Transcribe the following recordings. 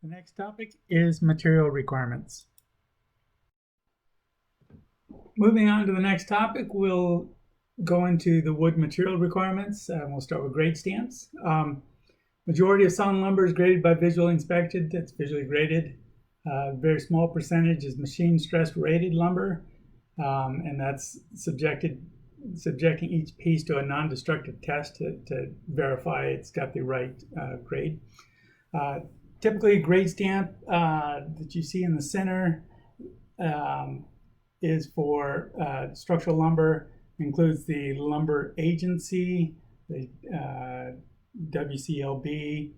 The next topic is material requirements. Moving on to the next topic, we'll go into the wood material requirements. We'll start with grade stamps. Majority of sawn lumber is graded by visual inspection. It's visually graded. Very small percentage is machine stress rated lumber, and that's subjecting each piece to a non-destructive test to verify it's got the right grade. Typically, a grade stamp that you see in the center is for structural lumber. Includes the lumber agency, the WCLB.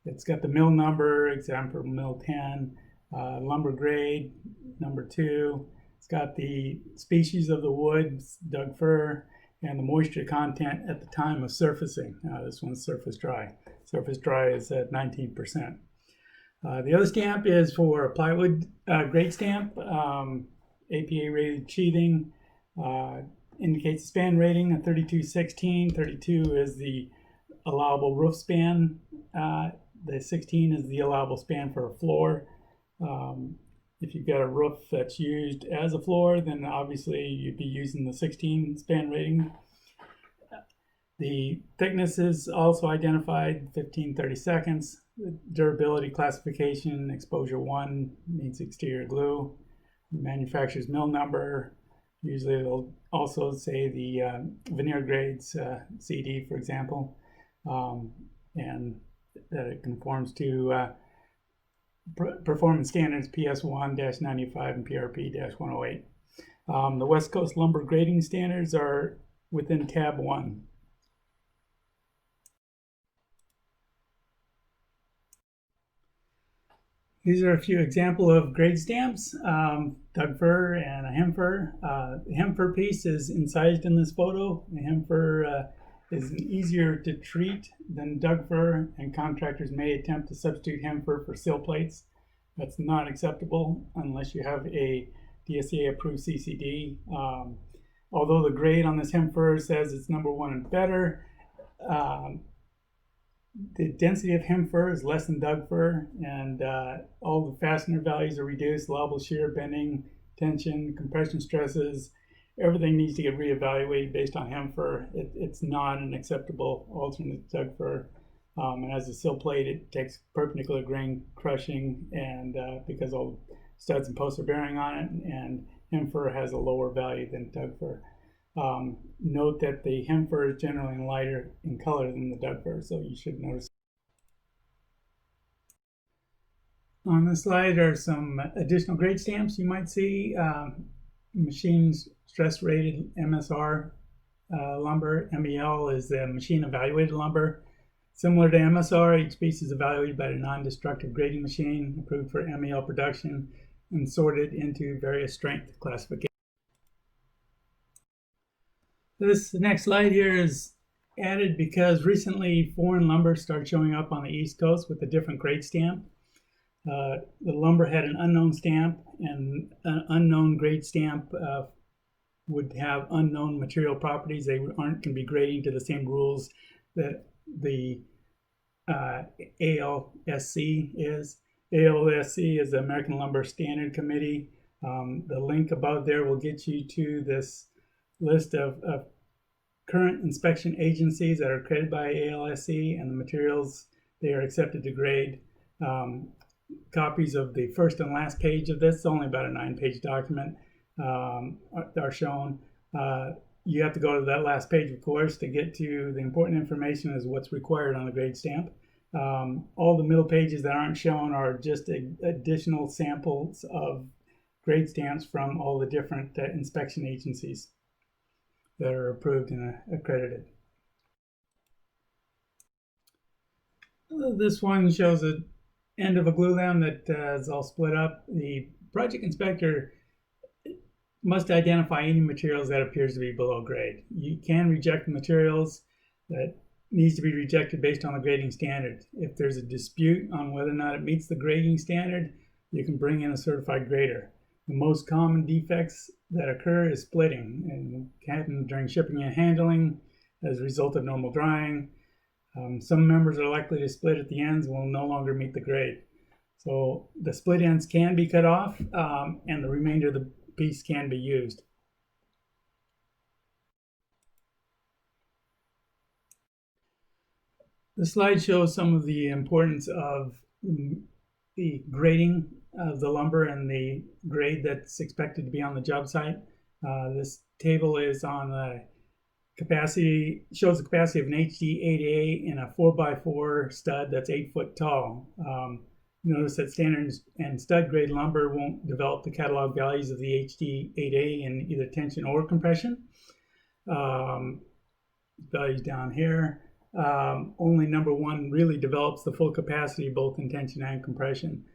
It's got the mill number, example mill 10, lumber grade number 2. It's got the species of the wood, Doug fir, and the moisture content at the time of surfacing. This one's surface dry. Surface dry is at 19%. The other stamp is for a plywood grade stamp, APA rated sheathing, indicates the span rating of 32/16. 32 is the allowable roof span. The 16 is the allowable span for a floor. If you've got a roof that's used as a floor, then obviously you'd be using the 16 span rating. The thickness is also identified, 15-30 seconds. Durability classification, exposure 1 needs exterior glue. Manufacturer's mill number. Usually it'll also say the veneer grades, CD for example, and that it conforms to performance standards PS1-95 and PRP-108. The West Coast lumber grading standards are within tab 1. These are a few examples of grade stamps, Doug fir and a hem fir. The hem fir piece is incised in this photo. The hem fir is easier to treat than Doug fir, and contractors may attempt to substitute hem fir for sill plates. That's not acceptable unless you have a DSCA approved CCD. Although the grade on this hem fir says it's number 1 and better, the density of hem fir is less than Doug fir, and all the fastener values are reduced, allowable shear, bending, tension, compression stresses. Everything needs to get reevaluated based on hem fir. It's not an acceptable alternate to Doug fir. And as a sill plate, it takes perpendicular grain crushing, and because all studs and posts are bearing on it, and hem fir has a lower value than Doug fir. Note that the hem fir is generally lighter in color than the Doug fir, so you should notice. On this slide are some additional grade stamps you might see. Machine stress rated MSR lumber. MEL is the machine evaluated lumber. Similar to MSR, each piece is evaluated by a non-destructive grading machine approved for MEL production and sorted into various strength classifications. This next slide here is added because recently foreign lumber started showing up on the East Coast with a different grade stamp. The lumber had an unknown stamp, and an unknown grade stamp would have unknown material properties. They aren't going to be grading to the same rules that the ALSC is. ALSC is the American Lumber Standard Committee. The link above there will get you to this list of current inspection agencies that are accredited by ALSC and the materials they are accepted to grade. Copies of the first and last page of this, only about a 9-page document, are shown. You have to go to that last page, of course, to get to the important information as what's required on the grade stamp. All the middle pages that aren't shown are just additional samples of grade stamps from all the different inspection agencies that are approved and accredited. This one shows an end of a glulam that is all split up. The project inspector must identify any materials that appears to be below grade. You can reject the materials that needs to be rejected based on the grading standard. If there's a dispute on whether or not it meets the grading standard, you can bring in a certified grader. The most common defects that occur is splitting, and happen during shipping and handling as a result of normal drying. Some members are likely to split at the ends and will no longer meet the grade. So the split ends can be cut off, and the remainder of the piece can be used. The slide shows some of the importance of the grading of the lumber and the grade that's expected to be on the job site. This table is on the capacity, shows the capacity of an HD8A in a 4x4 stud that's 8 foot tall. Notice that standard and stud grade lumber won't develop the catalog values of the HD8A in either tension or compression. Values down here. Only number 1 really develops the full capacity both in tension and compression.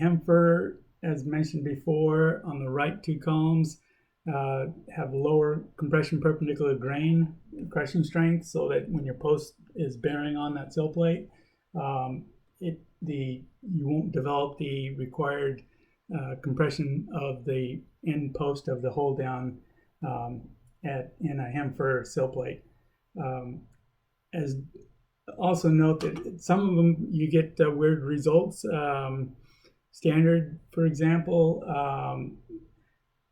Hemfer, as mentioned before, on the right 2 columns have lower compression perpendicular grain compression strength, so that when your post is bearing on that sill plate, you won't develop the required compression of the end post of the hold down in a Hemfer sill plate. As also note that some of them you get weird results. Standard, for example,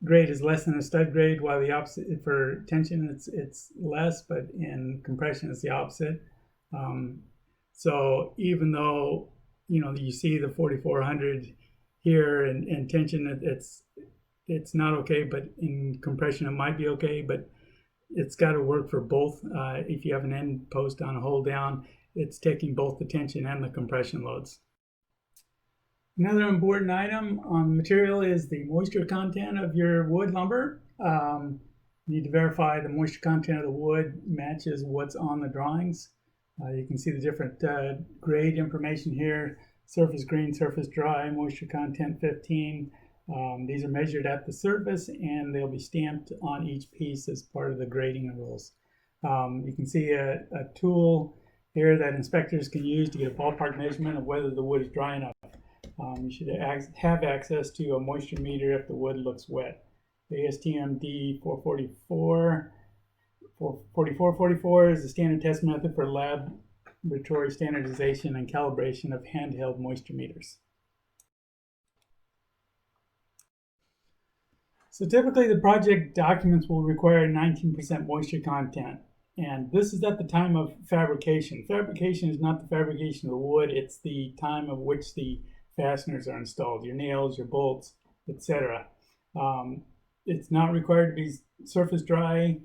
grade is less than a stud grade, while the opposite for tension it's less, but in compression it's the opposite. So even though you see the 4400 here in tension, it's not okay, but in compression it might be okay, but it's got to work for both. If you have an end post on a hold down, it's taking both the tension and the compression loads. Another important item on the material is the moisture content of your wood lumber. You need to verify the moisture content of the wood matches what's on the drawings. You can see the different grade information here: surface green, surface dry, moisture content 15. These are measured at the surface, and they'll be stamped on each piece as part of the grading rules. You can see a tool here that inspectors can use to get a ballpark measurement of whether the wood is dry enough. You should have access to a moisture meter if the wood looks wet. The ASTM D4444 is the standard test method for laboratory standardization and calibration of handheld moisture meters. So typically the project documents will require 19% moisture content, and this is at the time of fabrication. Fabrication is not the fabrication of the wood, it's the time of which the fasteners are installed, your nails, your bolts, etc. It's not required to be surface dry.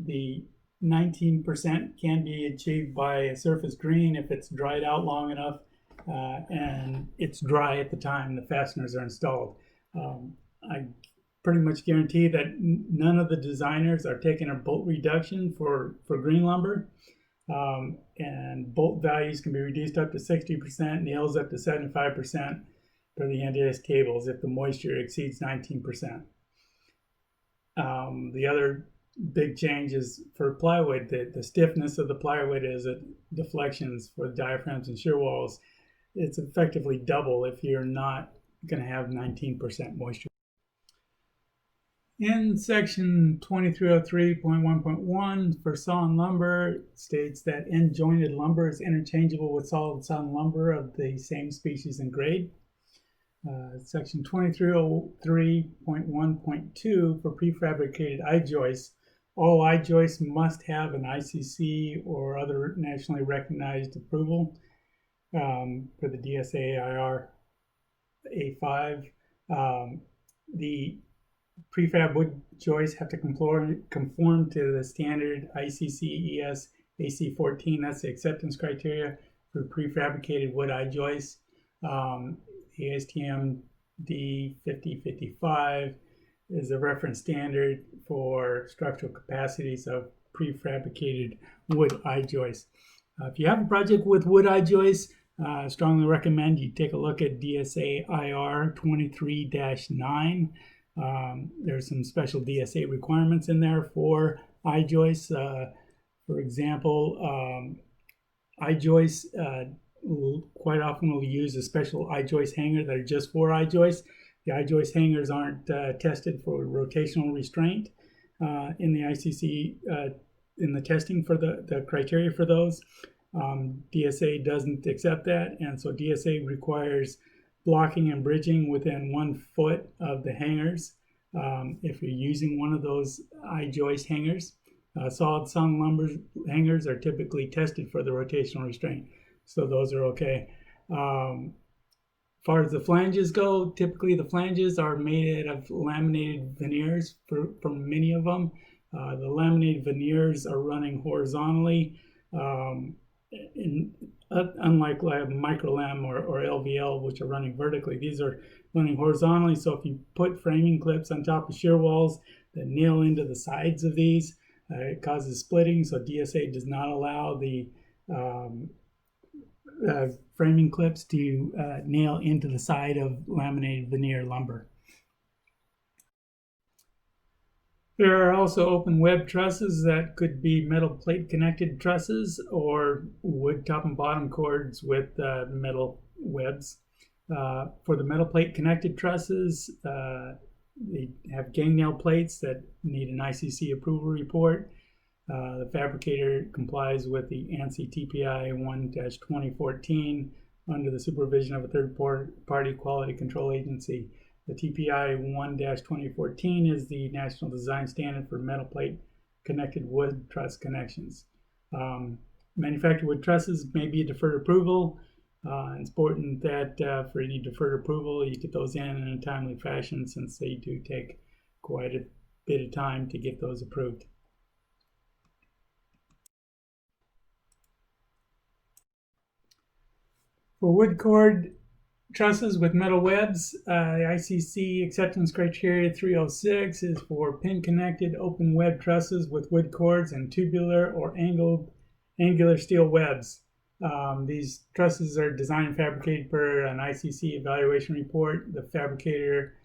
The 19% can be achieved by a surface green if it's dried out long enough and it's dry at the time the fasteners are installed. I pretty much guarantee that none of the designers are taking a bolt reduction for green lumber. And bolt values can be reduced up to 60%, nails up to 75% for the NDS cables if the moisture exceeds 19%. The other big change is for plywood. The stiffness of the plywood is at deflections for diaphragms and shear walls. It's effectively double if you're not going to have 19% moisture. In section 2303.1.1 for sawn lumber states that end jointed lumber is interchangeable with solid sawn lumber of the same species and grade. Section 2303.1.2 for prefabricated I-joists. All I-joists must have an ICC or other nationally recognized approval for the DSA IR A5. The prefab wood joists have to conform to the standard ICC ES AC14. That's the acceptance criteria for prefabricated wood I-joists. ASTM D5055 is a reference standard for structural capacities of prefabricated wood I-joists. If you have a project with wood I-joists, I strongly recommend you take a look at DSA IR 23-9. There's some special DSA requirements in there for I-joists. For example, I-joists quite often will use a special I-joist hanger that are just for I-joists. The I-joist hangers aren't tested for rotational restraint in the ICC in the testing for the criteria for those. DSA doesn't accept that, and so DSA requires blocking and bridging within 1 foot of the hangers. If you're using one of those I-joist hangers, solid sawn lumber hangers are typically tested for the rotational restraint, so those are okay. As far as the flanges go, typically the flanges are made out of laminated veneers for many of them. The laminated veneers are running horizontally, unlike microlam or LVL, which are running vertically. These are running horizontally, so if you put framing clips on top of shear walls that nail into the sides of these, it causes splitting, so DSA does not allow the framing clips to nail into the side of laminated veneer lumber. There are also open web trusses that could be metal plate connected trusses or wood top and bottom cords with metal webs. For the metal plate connected trusses, they have gang nail plates that need an ICC approval report. The fabricator complies with the ANSI TPI 1-2014 under the supervision of a third-party quality control agency. The TPI 1-2014 is the national design standard for metal plate connected wood truss connections. Manufactured wood trusses may be a deferred approval. It's important that for any deferred approval, you get those in a timely fashion, since they do take quite a bit of time to get those approved. For wood cord trusses with metal webs, the ICC acceptance criteria 306 is for pin-connected open web trusses with wood cords and tubular or angular steel webs. These trusses are designed and fabricated per an ICC evaluation report. The fabricator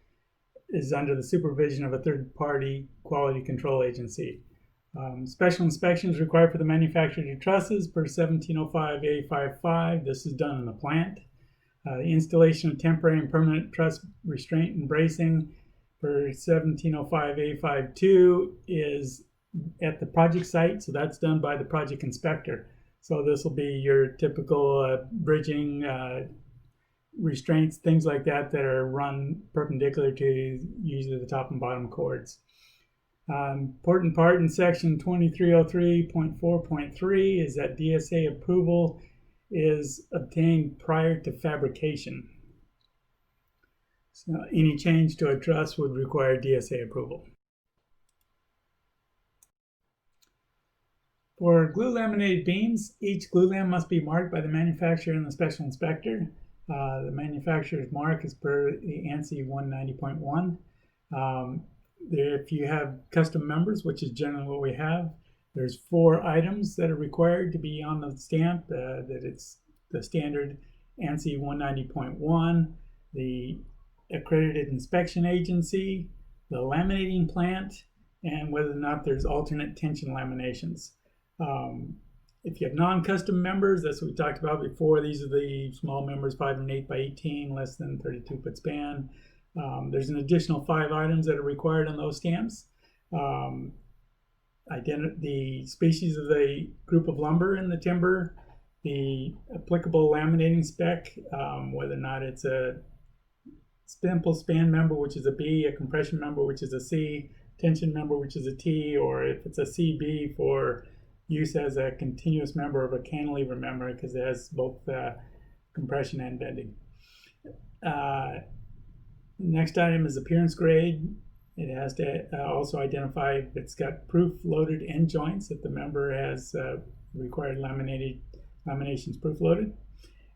is under the supervision of a third-party quality control agency. Special inspections required for the manufactured trusses per 1705A55. This is done in the plant. The installation of temporary and permanent truss restraint and bracing per 1705A52 is at the project site, so that's done by the project inspector. So this will be your typical bridging, restraints, things like that that are run perpendicular to usually the top and bottom cords. Important part in section 2303.4.3 is that DSA approval is obtained prior to fabrication. So any change to a truss would require DSA approval. For glue laminated beams, each glulam must be marked by the manufacturer and the special inspector. The manufacturer's mark is per the ANSI 190.1. If you have custom members, which is generally what we have, there's 4 items that are required to be on the stamp. That it's the standard ANSI 190.1, the accredited inspection agency, the laminating plant, and whether or not there's alternate tension laminations. If you have non-custom members, that's what we talked about before. These are the small members, 5 and 8 by 18, less than 32 foot span. There's an additional 5 items that are required on those stamps. The species of the group of lumber in the timber, the applicable laminating spec, whether or not it's a simple span member, which is a B, a compression member, which is a C, tension member, which is a T, or if it's a CB for use as a continuous member of a cantilever member, because it has both compression and bending. Next item is appearance grade. It has to also identify if it's got proof loaded end joints, if the member has required laminations proof loaded,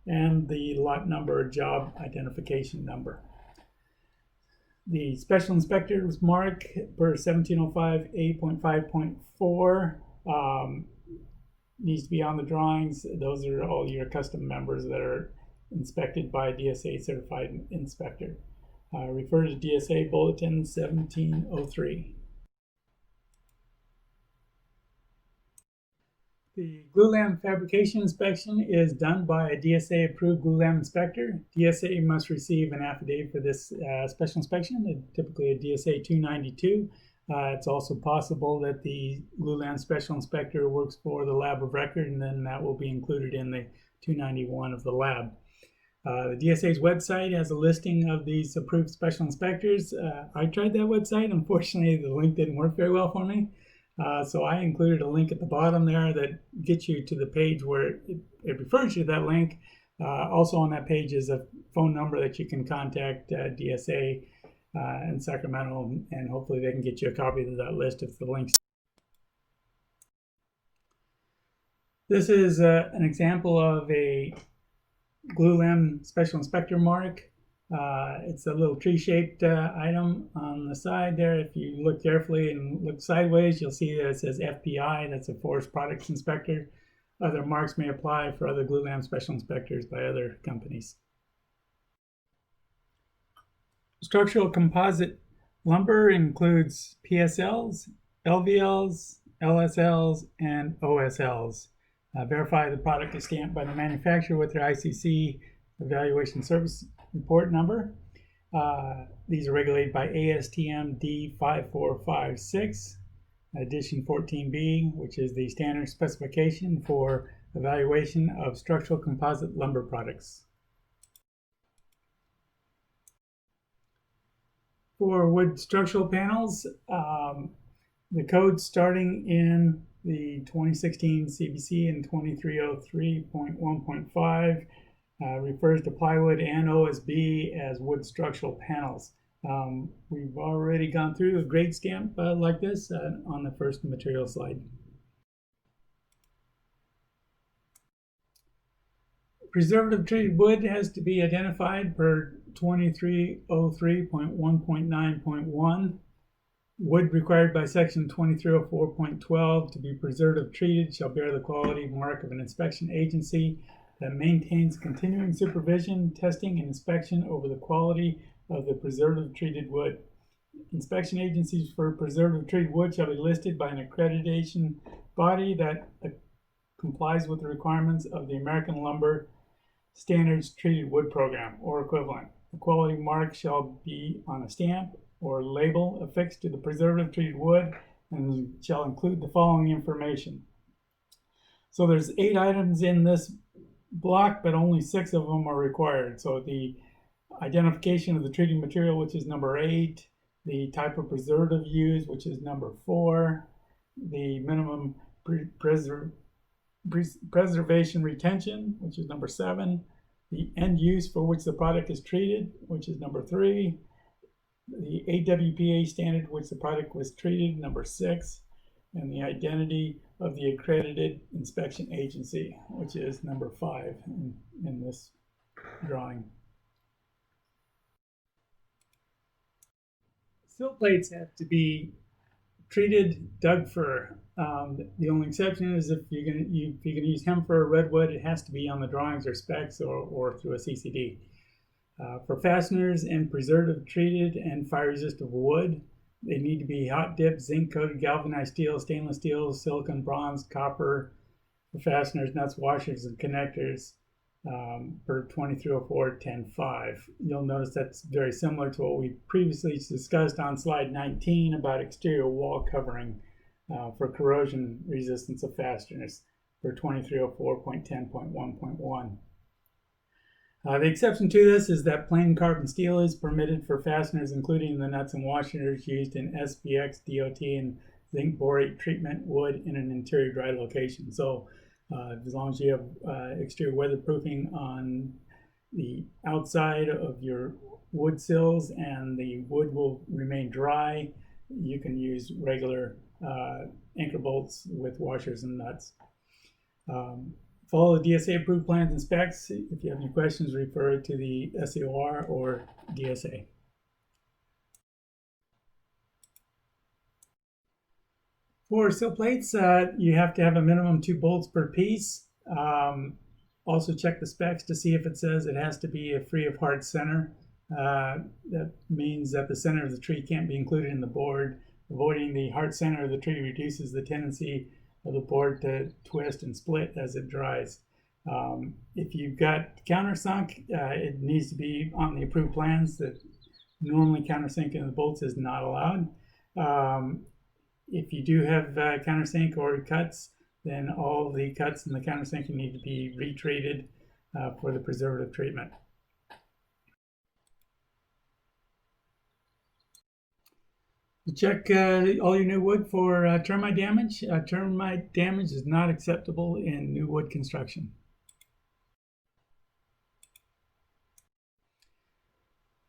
and the lot number or job identification number. The special inspector's mark per 1705A.5.4 needs to be on the drawings. Those are all your custom members that are inspected by a DSA certified inspector. Refer to DSA Bulletin 1703. The glulam fabrication inspection is done by a DSA approved glulam inspector. DSA must receive an affidavit for this special inspection, typically a DSA 292. It's also possible that the glulam special inspector works for the lab of record, and then that will be included in the 291 of the lab. The DSA's website has a listing of these approved special inspectors. I tried that website. Unfortunately, the link didn't work very well for me. So I included a link at the bottom there that gets you to the page where it refers you to that link. Also on that page is a phone number that you can contact DSA in Sacramento, and hopefully they can get you a copy of that list if the links. This is an example of a Glulam special inspector mark. It's a little tree-shaped item on the side there. If you look carefully and look sideways, you'll see that it says FPI. That's a Forest Products Inspector. Other marks may apply for other Glulam special inspectors by other companies. Structural composite lumber includes PSLs, LVLs, LSLs, and OSLs. Verify the product is stamped by the manufacturer with their ICC Evaluation Service Report number. These are regulated by ASTM D5456, edition 14B, which is the standard specification for evaluation of structural composite lumber products. For wood structural panels, the codes starting in the 2016 CBC and 2303.1.5 refers to plywood and OSB as wood structural panels. We've already gone through a grade stamp like this on the first material slide. Preservative treated wood has to be identified per 2303.1.9.1. Wood required by section 2304.12 to be preservative treated shall bear the quality mark of an inspection agency that maintains continuing supervision, testing, and inspection over the quality of the preservative treated wood. Inspection agencies for preservative treated wood shall be listed by an accreditation body that complies with the requirements of the American Lumber Standards Treated Wood Program or equivalent. The quality mark shall be on a stamp or label affixed to the preservative treated wood and shall include the following information. So there's 8 items in this block, but only 6 of them are required. So the identification of the treating material, which is number 8, the type of preservative used, which is number 4, the minimum preservation retention, which is number 7, the end use for which the product is treated, which is number 3, the AWPA standard which the product was treated, number 6, and the identity of the accredited inspection agency, which is number 5 in this drawing. Sill plates have to be treated Doug fir. The only exception is if you're going to use hem fir or redwood, it has to be on the drawings or specs or through a CCD. For fasteners and preservative treated and fire resistant wood, they need to be hot dipped, zinc coated, galvanized steel, stainless steel, silicon, bronze, copper. For fasteners, nuts, washers, and connectors per 2304.10.5. You'll notice that's very similar to what we previously discussed on slide 19 about exterior wall covering for corrosion resistance of fasteners for 2304.10.1.1. The exception to this is that plain carbon steel is permitted for fasteners, including the nuts and washers used in SPX, DOT, and zinc borate treatment wood in an interior dry location. So as long as you have exterior weatherproofing on the outside of your wood sills and the wood will remain dry, you can use regular anchor bolts with washers and nuts. Follow the DSA approved plans and specs. If you have any questions, refer to the SAOR or DSA. For sill plates, you have to have a minimum 2 bolts per piece. Also check the specs to see if it says it has to be free of hard center. That means that the center of the tree can't be included in the board. Avoiding the hard center of the tree reduces the tendency of the board to twist and split as it dries. If you've got countersunk, it needs to be on the approved plans. That normally countersink in the bolts is not allowed. If you do have countersink or cuts, then all the cuts in the countersinking need to be retreated for the preservative treatment. To check all your new wood for termite damage. Termite damage is not acceptable in new wood construction.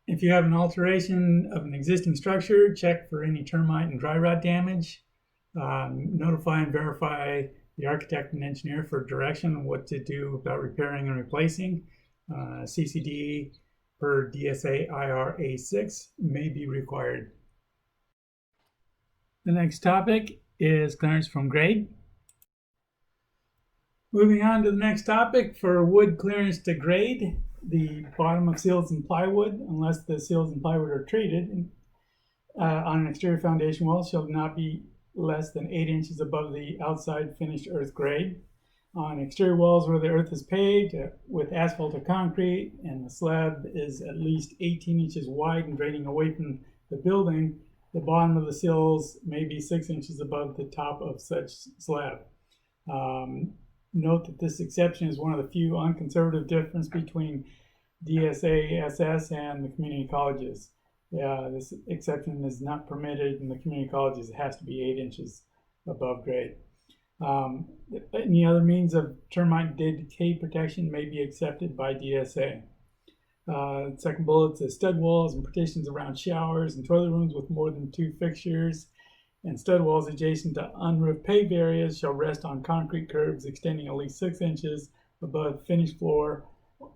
If you have an alteration of an existing structure, check for any termite and dry rot damage. Notify and verify the architect and engineer for direction on what to do about repairing and replacing. CCD per DSA IR 6 may be required. The next topic is clearance from grade. Moving on to the next topic, for wood clearance to grade, the bottom of seals and plywood, unless the seals and plywood are treated on an exterior foundation wall, shall not be less than 8 inches above the outside finished earth grade. On exterior walls where the earth is paved with asphalt or concrete and the slab is at least 18 inches wide and draining away from the building, the bottom of the seals may be 6 inches above the top of such slab. Note that this exception is one of the few unconservative differences between DSA SS and the community colleges. This exception is not permitted in the community colleges. It has to be 8 inches above grade. Any other means of termite decay protection may be accepted by DSA. Second bullet says stud walls and partitions around showers and toilet rooms with more than 2 fixtures and stud walls adjacent to unroofed paved areas shall rest on concrete curbs extending at least 6 inches above finished floor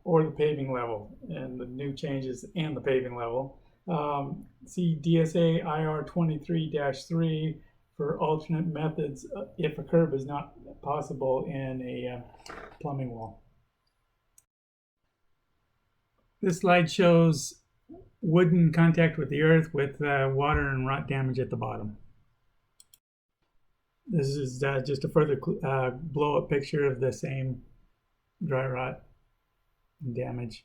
or the paving level. And the new changes and the paving level. See DSA IR 23-3 for alternate methods if a curb is not possible in a plumbing wall. This slide shows wood in contact with the earth with water and rot damage at the bottom. This is just a further blow-up picture of the same dry rot and damage.